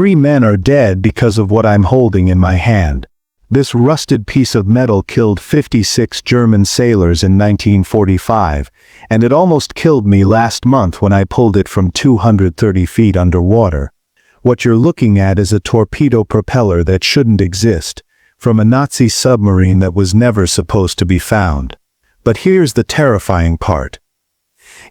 3 men are dead because of what I'm holding in my hand. This rusted piece of metal killed 56 German sailors in 1945, and it almost killed me last month when I pulled it from 230 feet underwater. What you're looking at is a torpedo propeller that shouldn't exist, from a Nazi submarine that was never supposed to be found. But here's the terrifying part.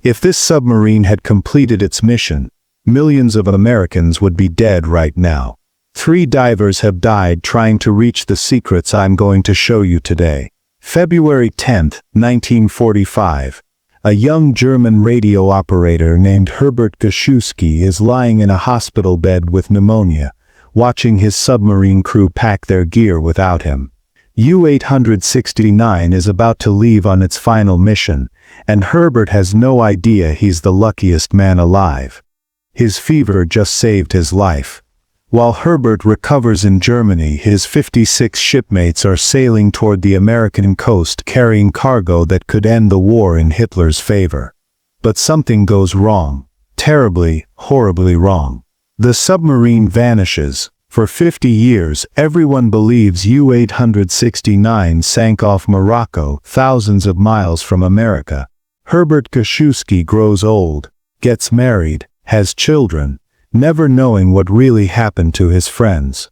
If this submarine had completed its mission, millions of Americans would be dead right now. 3 divers have died trying to reach the secrets I'm going to show you today. February 10, 1945. A young German radio operator named Herbert Gaszewski is lying in a hospital bed with pneumonia, watching his submarine crew pack their gear without him. U-869 is about to leave on its final mission, and Herbert has no idea he's the luckiest man alive. His fever just saved his life. While Herbert recovers in Germany, his 56 shipmates are sailing toward the American coast carrying cargo that could end the war in Hitler's favor. But something goes wrong. Terribly, horribly wrong. The submarine vanishes. For 50 years, everyone believes U-869 sank off Morocco, thousands of miles from America. Herbert Gaszewski grows old, gets married, has children, never knowing what really happened to his friends.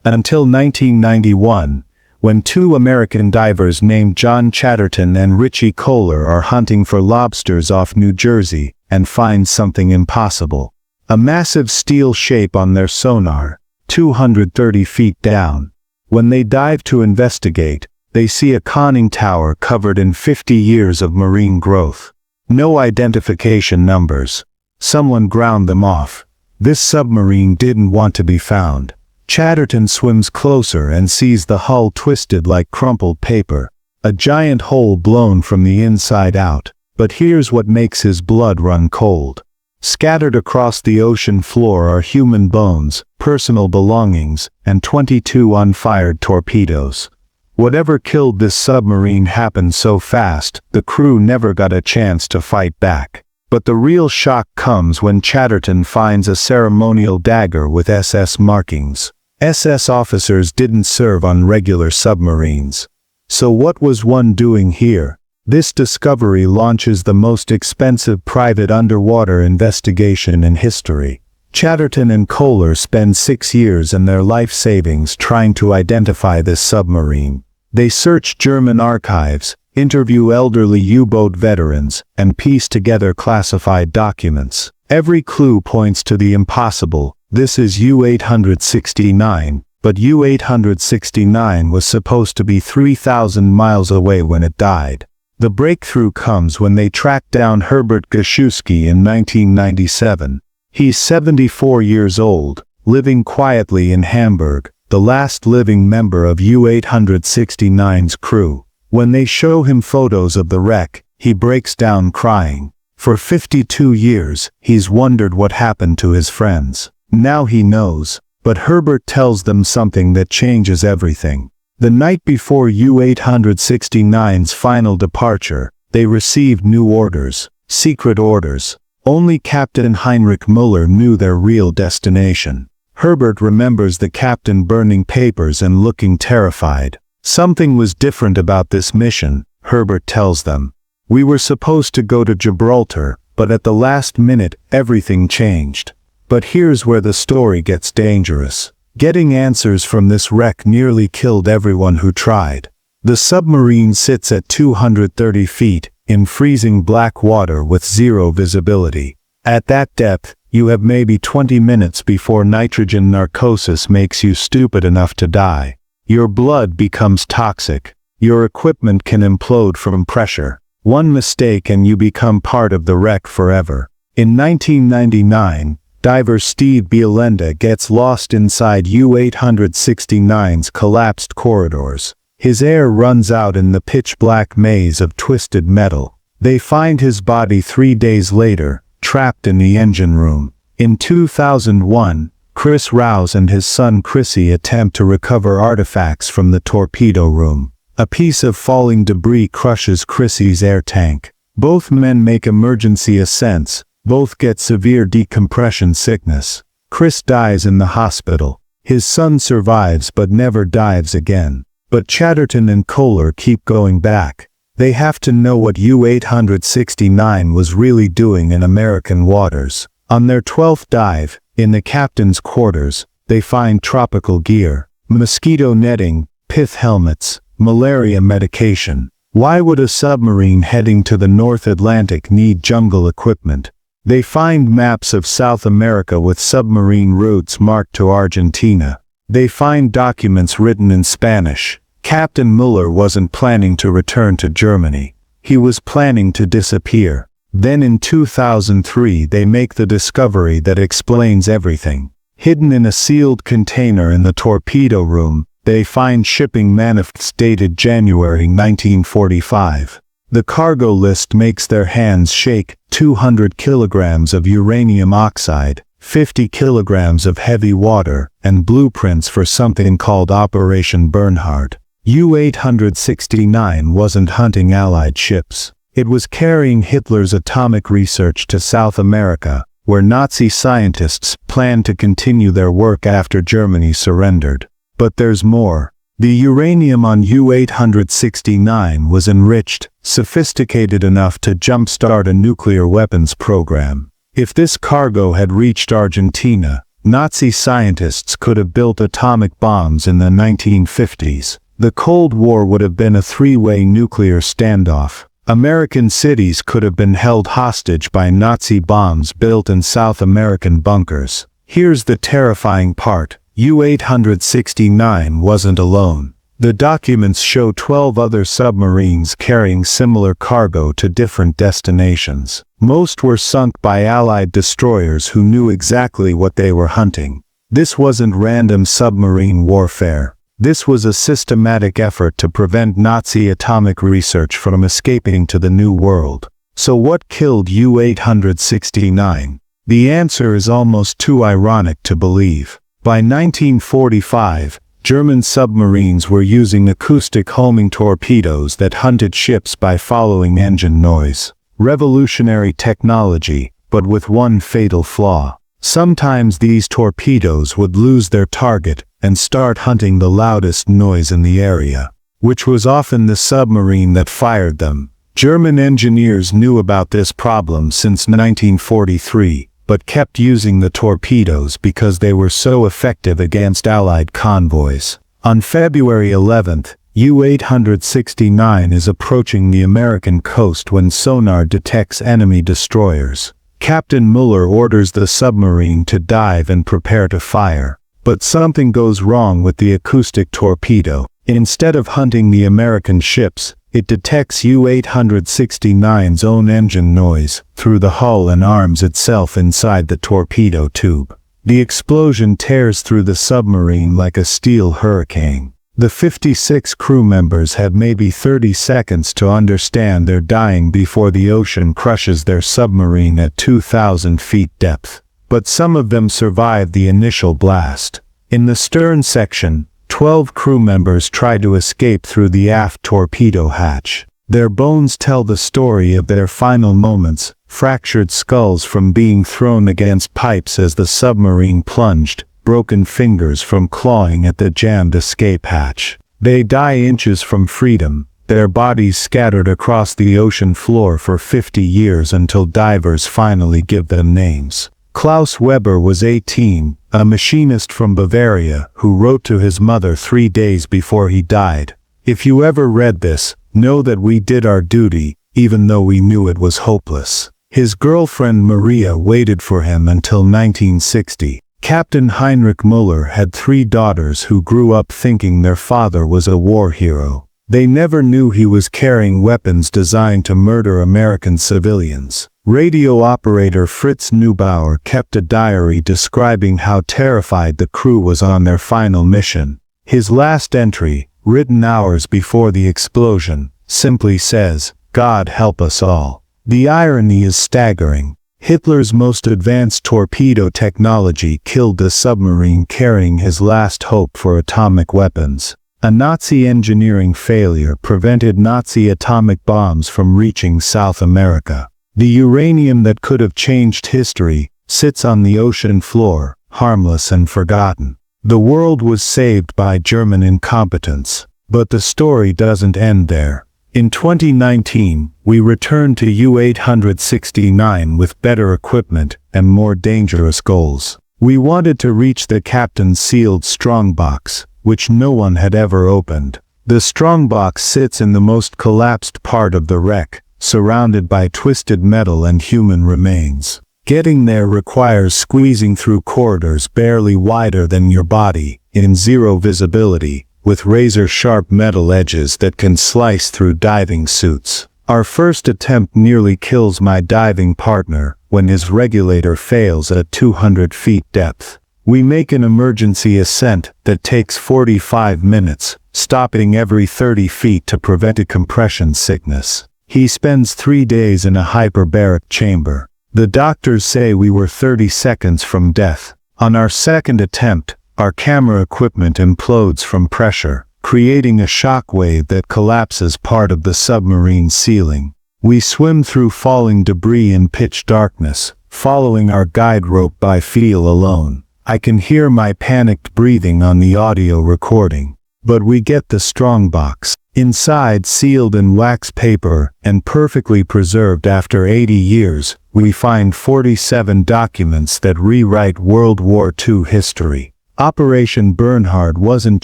Until 1991, when 2 American divers named John Chatterton and Richie Kohler are hunting for lobsters off New Jersey and find something impossible. A massive steel shape on their sonar, 230 feet down. When they dive to investigate, they see a conning tower covered in 50 years of marine growth. No identification numbers. Someone ground them off. This submarine didn't want to be found. Chatterton swims closer and sees the hull twisted like crumpled paper, a giant hole blown from the inside out. But here's what makes his blood run cold. Scattered across the ocean floor are human bones, personal belongings, and 22 unfired torpedoes. Whatever killed this submarine happened so fast, the crew never got a chance to fight back. But the real shock comes when Chatterton finds a ceremonial dagger with SS markings. SS officers didn't serve on regular submarines. So what was one doing here? This discovery launches the most expensive private underwater investigation in history. Chatterton and Kohler spend 6 years and their life savings trying to identify this submarine. They search German archives, interview elderly U-boat veterans, and piece together classified documents. Every clue points to the impossible. This is U-869, but U-869 was supposed to be 3,000 miles away when it died. The breakthrough comes when they track down Herbert Gaszewski in 1997. He's 74 years old, living quietly in Hamburg, the last living member of U-869's crew. When they show him photos of the wreck, he breaks down crying. For 52 years, he's wondered what happened to his friends. Now he knows, but Herbert tells them something that changes everything. The night before U-869's final departure, they received new orders, secret orders. Only Captain Heinrich Müller knew their real destination. Herbert remembers the captain burning papers and looking terrified. Something was different about this mission, Herbert tells them. We were supposed to go to Gibraltar, but at the last minute, everything changed. But here's where the story gets dangerous. Getting answers from this wreck nearly killed everyone who tried. The submarine sits at 230 feet, in freezing black water with zero visibility. At that depth, you have maybe 20 minutes before nitrogen narcosis makes you stupid enough to die. Your blood becomes toxic. Your equipment can implode from pressure. One mistake and you become part of the wreck forever. In 1999, diver Steve Bielenda gets lost inside U-869's collapsed corridors. His air runs out in the pitch-black maze of twisted metal. They find his body 3 days later, trapped in the engine room. In 2001, Chris Rouse and his son Chrissy attempt to recover artifacts from the torpedo room. A piece of falling debris crushes Chrissy's air tank. Both men make emergency ascents. Both get severe decompression sickness. Chris dies in the hospital. His son survives but never dives again. But Chatterton and Kohler keep going back. They have to know what U-869 was really doing in American waters. On their 12th dive, in the captain's quarters, they find tropical gear, mosquito netting, pith helmets, malaria medication. Why would a submarine heading to the North Atlantic need jungle equipment? They find maps of South America with submarine routes marked to Argentina. They find documents written in Spanish. Captain Muller wasn't planning to return to Germany. He was planning to disappear. Then in 2003 they make the discovery that explains everything. Hidden in a sealed container in the torpedo room, they find shipping manifests dated January 1945. The cargo list makes their hands shake: 200 kilograms of uranium oxide, 50 kilograms of heavy water, and blueprints for something called Operation Bernhard. U-869 wasn't hunting Allied ships. It was carrying Hitler's atomic research to South America, where Nazi scientists planned to continue their work after Germany surrendered. But there's more. The uranium on U-869 was enriched, sophisticated enough to jumpstart a nuclear weapons program. If this cargo had reached Argentina, Nazi scientists could have built atomic bombs in the 1950s. The Cold War would have been a three-way nuclear standoff. American cities could have been held hostage by Nazi bombs built in South American bunkers. Here's the terrifying part. U-869 wasn't alone. The documents show 12 other submarines carrying similar cargo to different destinations. Most were sunk by Allied destroyers who knew exactly what they were hunting. This wasn't random submarine warfare. This was a systematic effort to prevent Nazi atomic research from escaping to the New World. So what killed U-869? The answer is almost too ironic to believe. By 1945, German submarines were using acoustic homing torpedoes that hunted ships by following engine noise. Revolutionary technology, but with one fatal flaw. Sometimes these torpedoes would lose their target and start hunting the loudest noise in the area, which was often the submarine that fired them. German engineers knew about this problem since 1943, but kept using the torpedoes because they were so effective against Allied convoys. On February 11th, U-869 is approaching the American coast when sonar detects enemy destroyers. Captain Muller orders the submarine to dive and prepare to fire. But something goes wrong with the acoustic torpedo. Instead of hunting the American ships, it detects U-869's own engine noise through the hull and arms itself inside the torpedo tube. The explosion tears through the submarine like a steel hurricane. The 56 crew members had maybe 30 seconds to understand they're dying before the ocean crushes their submarine at 2,000 feet depth. But some of them survived the initial blast. In the stern section, 12 crew members tried to escape through the aft torpedo hatch. Their bones tell the story of their final moments, fractured skulls from being thrown against pipes as the submarine plunged, broken fingers from clawing at the jammed escape hatch. They die inches from freedom, their bodies scattered across the ocean floor for 50 years until divers finally give them names. Klaus Weber was 18, a machinist from Bavaria who wrote to his mother 3 days before he died. "If you ever read this, know that we did our duty, even though we knew it was hopeless." His girlfriend Maria waited for him until 1960. Captain Heinrich Muller had 3 daughters who grew up thinking their father was a war hero. They never knew he was carrying weapons designed to murder American civilians. Radio operator Fritz Neubauer kept a diary describing how terrified the crew was on their final mission. His last entry, written hours before the explosion, simply says, "God help us all." The irony is staggering. Hitler's most advanced torpedo technology killed the submarine carrying his last hope for atomic weapons. A Nazi engineering failure prevented Nazi atomic bombs from reaching South America. The uranium that could have changed history sits on the ocean floor, harmless and forgotten. The world was saved by German incompetence. But the story doesn't end there. In 2019, we returned to U-869 with better equipment and more dangerous goals. We wanted to reach the captain's sealed strongbox, which no one had ever opened. The strongbox sits in the most collapsed part of the wreck, surrounded by twisted metal and human remains. Getting there requires squeezing through corridors barely wider than your body, in zero visibility, with razor-sharp metal edges that can slice through diving suits. Our first attempt nearly kills my diving partner when his regulator fails at 200 feet depth. We make an emergency ascent that takes 45 minutes, stopping every 30 feet to prevent a compression sickness. He spends 3 days in a hyperbaric chamber. The doctors say we were 30 seconds from death. On our second attempt, our camera equipment implodes from pressure, creating a shockwave that collapses part of the submarine ceiling. We swim through falling debris in pitch darkness, following our guide rope by feel alone. I can hear my panicked breathing on the audio recording. But we get the strongbox. Inside, sealed in wax paper and perfectly preserved after 80 years, we find 47 documents that rewrite World War II history. Operation Bernhard wasn't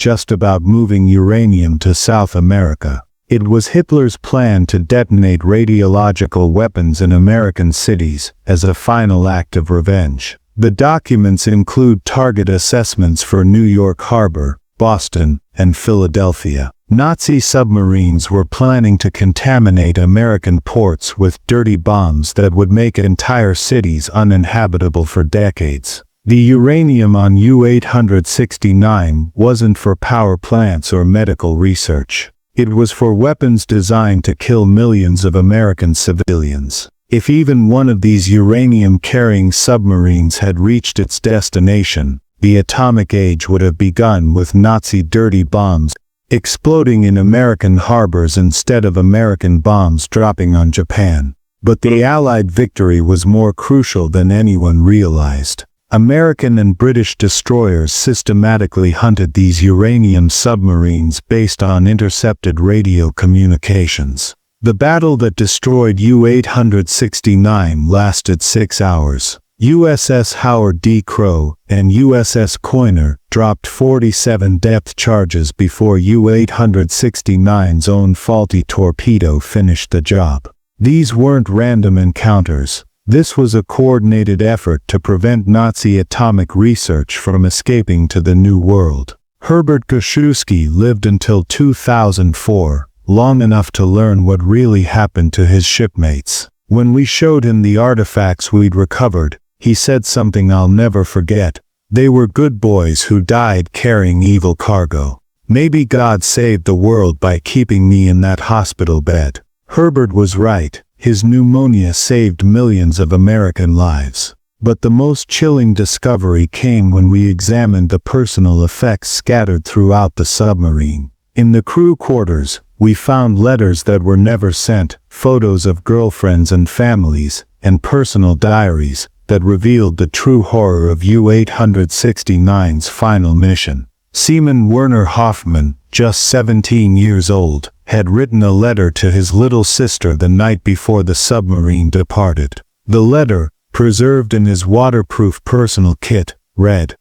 just about moving uranium to South America. It was Hitler's plan to detonate radiological weapons in American cities as a final act of revenge. The documents include target assessments for New York Harbor, Boston, and Philadelphia. Nazi submarines were planning to contaminate American ports with dirty bombs that would make entire cities uninhabitable for decades. The uranium on U-869 wasn't for power plants or medical research. It was for weapons designed to kill millions of American civilians. If even one of these uranium-carrying submarines had reached its destination, the atomic age would have begun with Nazi dirty bombs exploding in American harbors instead of American bombs dropping on Japan. But the Allied victory was more crucial than anyone realized. American and British destroyers systematically hunted these uranium submarines based on intercepted radio communications. The battle that destroyed U-869 lasted 6 hours. USS Howard D. Crowe and USS Coiner dropped 47 depth charges before U-869's own faulty torpedo finished the job. These weren't random encounters. This was a coordinated effort to prevent Nazi atomic research from escaping to the New World. Herbert Koszewski lived until 2004, long enough to learn what really happened to his shipmates. When we showed him the artifacts we'd recovered, he said something I'll never forget. They were good boys who died carrying evil cargo. Maybe God saved the world by keeping me in that hospital bed. Herbert was right. His pneumonia saved millions of American lives. But the most chilling discovery came when we examined the personal effects scattered throughout the submarine. In the crew quarters, we found letters that were never sent, photos of girlfriends and families, and personal diaries that revealed the true horror of U-869's final mission. Seaman Werner Hoffman, just 17 years old, had written a letter to his little sister the night before the submarine departed. The letter, preserved in his waterproof personal kit, read,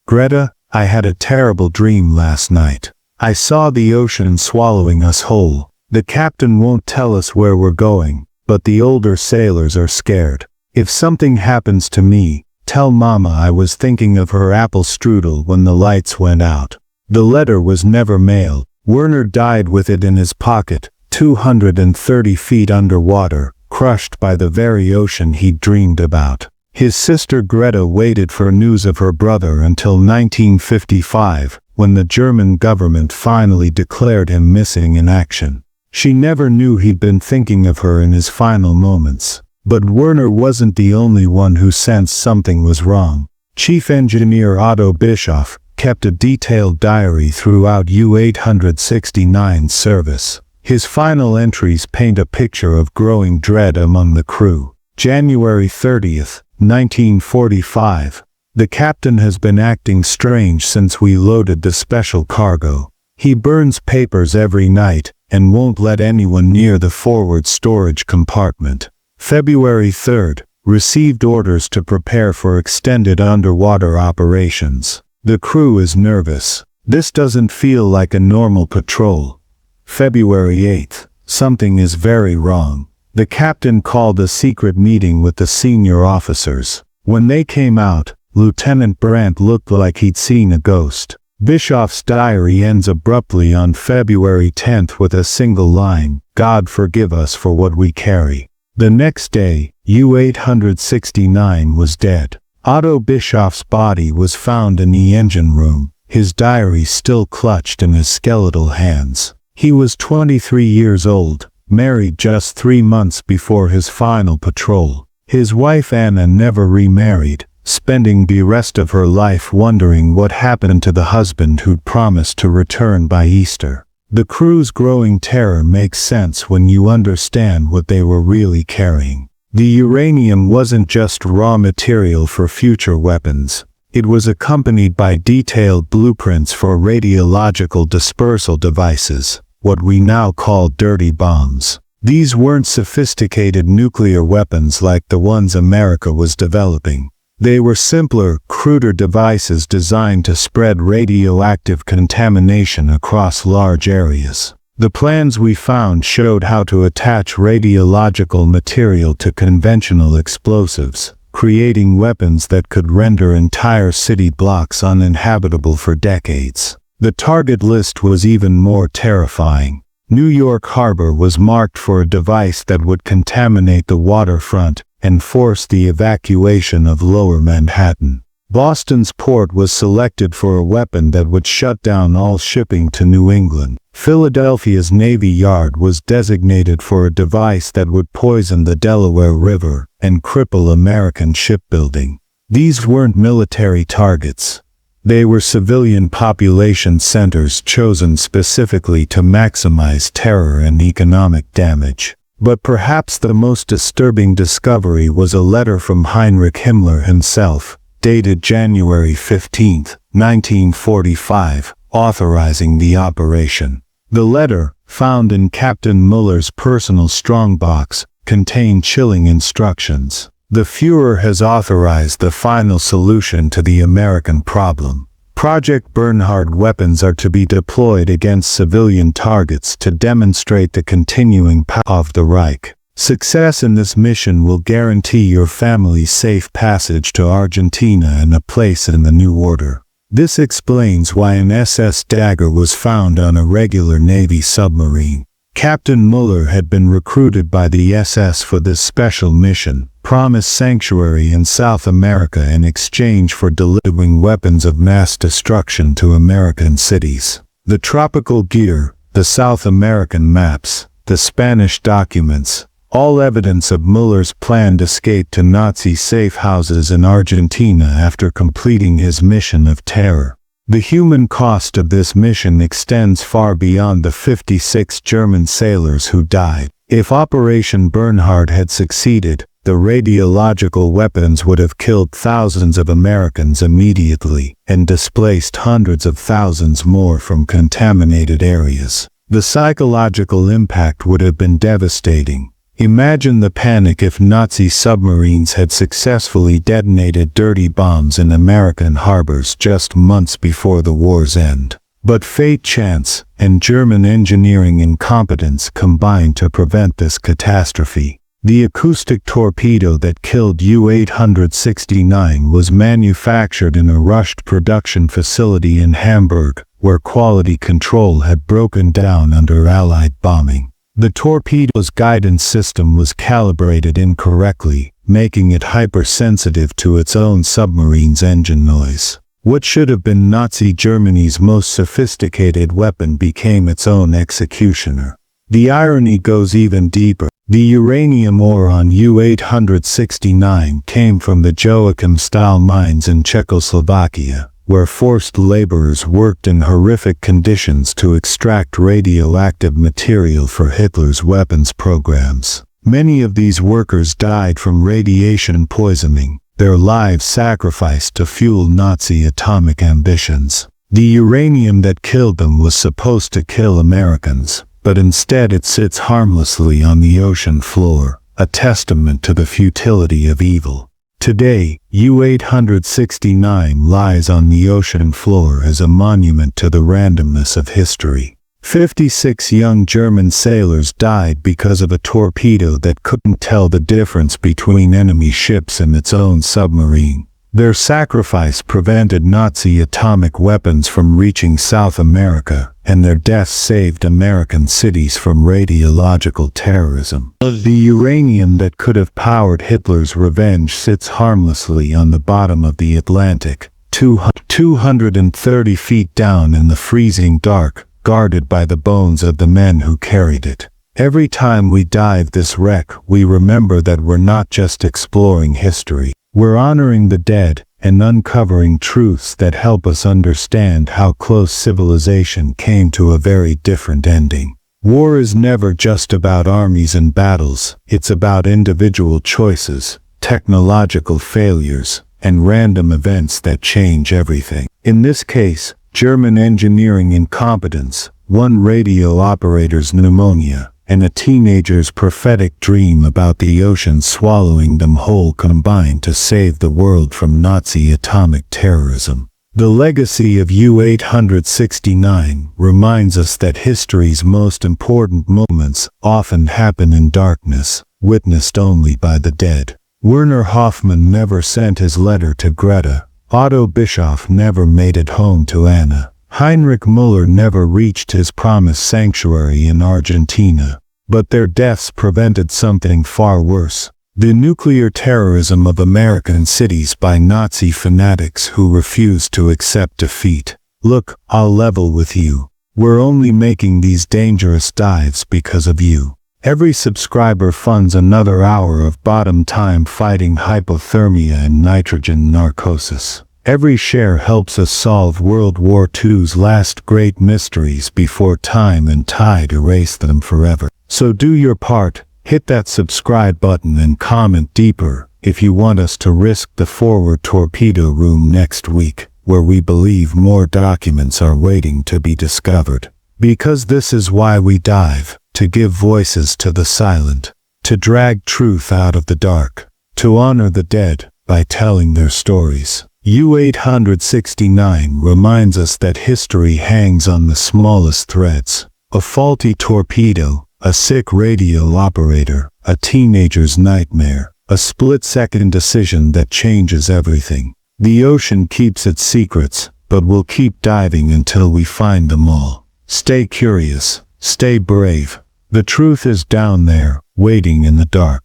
"Greta, I had a terrible dream last night. I saw the ocean swallowing us whole. The captain won't tell us where we're going, but the older sailors are scared. If something happens to me, tell Mama I was thinking of her apple strudel when the lights went out." The letter was never mailed. Werner died with it in his pocket, 230 feet underwater, crushed by the very ocean he'd dreamed about. His sister Greta waited for news of her brother until 1955, when the German government finally declared him missing in action. She never knew he'd been thinking of her in his final moments. But Werner wasn't the only one who sensed something was wrong. Chief Engineer Otto Bischoff kept a detailed diary throughout U-869's service. His final entries paint a picture of growing dread among the crew. January 30th, 1945. The captain has been acting strange since we loaded the special cargo. He burns papers every night, and won't let anyone near the forward storage compartment. February 3rd, received orders to prepare for extended underwater operations. The crew is nervous. This doesn't feel like a normal patrol. February 8th, something is very wrong. The captain called a secret meeting with the senior officers. When they came out, Lieutenant Brandt looked like he'd seen a ghost. Bischoff's diary ends abruptly on February 10th with a single line, "God forgive us for what we carry." The next day, U-869 was dead. Otto Bischoff's body was found in the engine room, his diary still clutched in his skeletal hands. He was 23 years old, married just 3 months before his final patrol. His wife Anna never remarried, spending the rest of her life wondering what happened to the husband who'd promised to return by Easter. The crew's growing terror makes sense when you understand what they were really carrying. The uranium wasn't just raw material for future weapons. It was accompanied by detailed blueprints for radiological dispersal devices, what we now call dirty bombs. These weren't sophisticated nuclear weapons like the ones America was developing. They were simpler, cruder devices designed to spread radioactive contamination across large areas. The plans we found showed how to attach radiological material to conventional explosives, creating weapons that could render entire city blocks uninhabitable for decades. The target list was even more terrifying. New York Harbor was marked for a device that would contaminate the waterfront and force the evacuation of Lower Manhattan. Boston's port was selected for a weapon that would shut down all shipping to New England. Philadelphia's Navy Yard was designated for a device that would poison the Delaware River and cripple American shipbuilding. These weren't military targets. They were civilian population centers chosen specifically to maximize terror and economic damage. But perhaps the most disturbing discovery was a letter from Heinrich Himmler himself, dated January 15, 1945, authorizing the operation. The letter, found in Captain Muller's personal strongbox, contained chilling instructions. The Führer has authorized the final solution to the American problem. Project Bernhard weapons are to be deployed against civilian targets to demonstrate the continuing power of the Reich. Success in this mission will guarantee your family safe passage to Argentina and a place in the new order. This explains why an SS Dagger was found on a regular Navy submarine. Captain Muller had been recruited by the SS for this special mission, promised sanctuary in South America in exchange for delivering weapons of mass destruction to American cities. The tropical gear, the South American maps, the Spanish documents, all evidence of Muller's planned escape to Nazi safe houses in Argentina after completing his mission of terror. The human cost of this mission extends far beyond the 56 German sailors who died. If Operation Bernhard had succeeded, the radiological weapons would have killed thousands of Americans immediately and displaced hundreds of thousands more from contaminated areas. The psychological impact would have been devastating. Imagine the panic if Nazi submarines had successfully detonated dirty bombs in American harbors just months before the war's end. But fate, chance, and German engineering incompetence combined to prevent this catastrophe. The acoustic torpedo that killed U-869 was manufactured in a rushed production facility in Hamburg, where quality control had broken down under Allied bombing. The torpedo's guidance system was calibrated incorrectly, making it hypersensitive to its own submarine's engine noise. What should have been Nazi Germany's most sophisticated weapon became its own executioner. The irony goes even deeper. The uranium ore on U-869 came from the Joachim-style mines in Czechoslovakia, where forced laborers worked in horrific conditions to extract radioactive material for Hitler's weapons programs. Many of these workers died from radiation poisoning, their lives sacrificed to fuel Nazi atomic ambitions. The uranium that killed them was supposed to kill Americans, but instead it sits harmlessly on the ocean floor, a testament to the futility of evil. Today, U-869 lies on the ocean floor as a monument to the randomness of history. 56 young German sailors died because of a torpedo that couldn't tell the difference between enemy ships and its own submarine. Their sacrifice prevented Nazi atomic weapons from reaching South America, and their deaths saved American cities from radiological terrorism. The uranium that could have powered Hitler's revenge sits harmlessly on the bottom of the Atlantic, 230 feet down in the freezing dark, guarded by the bones of the men who carried it. Every time we dive this wreck, we remember that we're not just exploring history. We're honoring the dead and uncovering truths that help us understand how close civilization came to a very different ending. War is never just about armies and battles. It's about individual choices, technological failures, and random events that change everything. In this case, German engineering incompetence, one radio operator's pneumonia, and a teenager's prophetic dream about the ocean swallowing them whole combined to save the world from Nazi atomic terrorism. The legacy of U-869 reminds us that history's most important moments often happen in darkness, witnessed only by the dead. Werner Hoffmann never sent his letter to Greta. Otto Bischoff never made it home to Anna. Heinrich Müller never reached his promised sanctuary in Argentina. But their deaths prevented something far worse: the nuclear terrorism of American cities by Nazi fanatics who refused to accept defeat. Look, I'll level with you. We're only making these dangerous dives because of you. Every subscriber funds another hour of bottom time fighting hypothermia and nitrogen narcosis. Every share helps us solve World War II's last great mysteries before time and tide erase them forever. So do your part, hit that subscribe button and comment deeper if you want us to risk the forward torpedo room next week, where we believe more documents are waiting to be discovered. Because this is why we dive, to give voices to the silent, to drag truth out of the dark, to honor the dead by telling their stories. U-869 reminds us that history hangs on the smallest threads: a faulty torpedo, a sick radio operator, a teenager's nightmare, a split-second decision that changes everything. The ocean keeps its secrets, but we'll keep diving until we find them all. Stay curious, stay brave. The truth is down there, waiting in the dark.